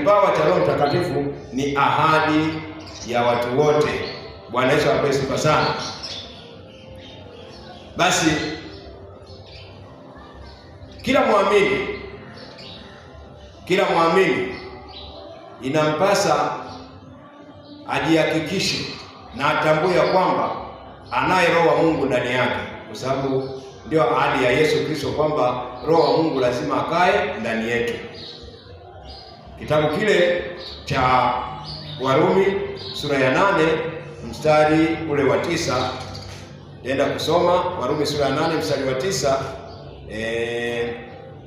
kipawa cha Roho Mtakatifu ni ahadi ya watu wote. Bwana Yesu apewe sifa sana. Basi kila mwamini inampasa ajihakikishe na atambue ya kwamba anaye Roho wa Mungu ndani yake, kwa sababu ndio ahadi ya Yesu Kristo kwamba Roho wa Mungu lazima akae ndani yetu. Kitabu kile cha Warumi sura ya 8 mstari ule wa 9, nenda kusoma Warumi sura ya 8 mstari wa 9.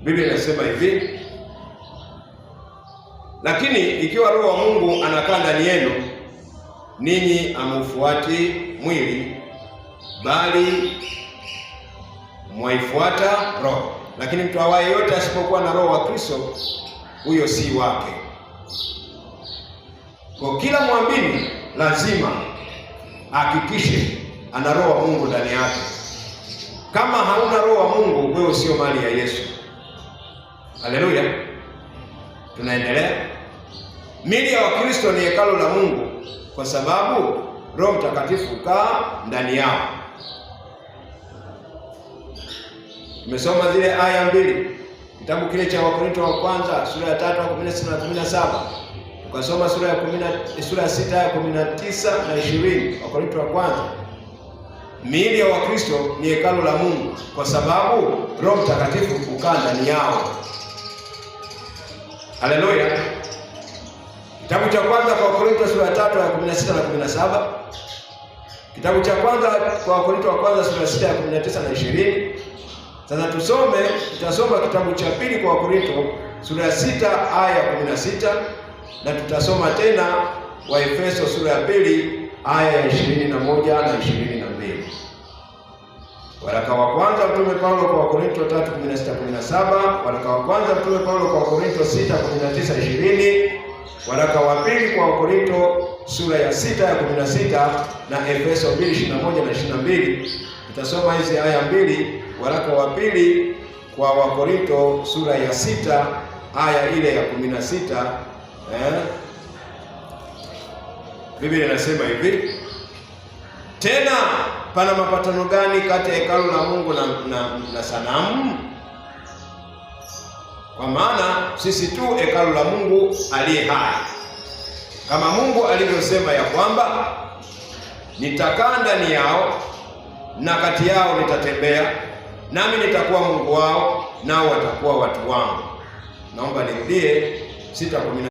Biblia inasema hivi: lakini ikiwa Roho wa Mungu anakaa ndani yenu, ninyi hamufuati mwili, bali mwaifuata Roho. Lakini mtu awaye yote asipokuwa na Roho wa Kristo, huyo si wake. Kwa kila mwamini lazima hakikishe ana Roho wa Mungu ndani yake. Kama hauna Roho wa Mungu, wewe sio mali ya Yesu. Haleluya. Tunaendelea. Mili ya Wakristo ni hekalu la Mungu kwa sababu Roho Mtakatifu kaa ndani yao. Tumesoma zile aya mbili kitabu kile cha Wakorintho wa kwanza sura ya 3:16 na 17. Tukasoma sura ya 6 aya 19 na 20. Wakorintho wa kwanza. Miili ya Wakristo ni hekalu la Mungu kwa sababu Roho Mtakatifu ukaa ndani yao. Haleluya. Kitabu cha kwanza kwa Wakorintho sura ya 3 aya 16 na 17. Kitabu cha kwanza kwa Wakorintho wa kwanza sura ya 6 aya 19 na 20. Sasa tutasoma kitabu cha pili kwa Wakorintho sura ya 6 aya ya 16, na tutasoma tena Waefeso sura ya 2 aya ya 21 na 22. Waraka wa kwanza Mtume Paulo kwa Wakorintho 3:16-17, waraka wa kwanza Mtume Paulo kwa Wakorintho 6:19-20, waraka wa pili kwa Wakorintho sura ya 6 ya 16 na Efeso 2:21 na 22. Tutasoma hizi aya mbili. Waraka wa pili kwa Wakorintho sura ya 6 aya ile ya 16, Biblia inasema hivi: tena pana mapatano gani kati ya hekalu la Mungu na sanamu? Kwa maana sisi tu hekalu la Mungu aliye hai, kama Mungu alivyosema ya kwamba nitakaa ndani yao na kati yao nitatembea, nami nitakuwa Mungu wao, nao watakuwa watu wangu. Naomba nirudie 6:10.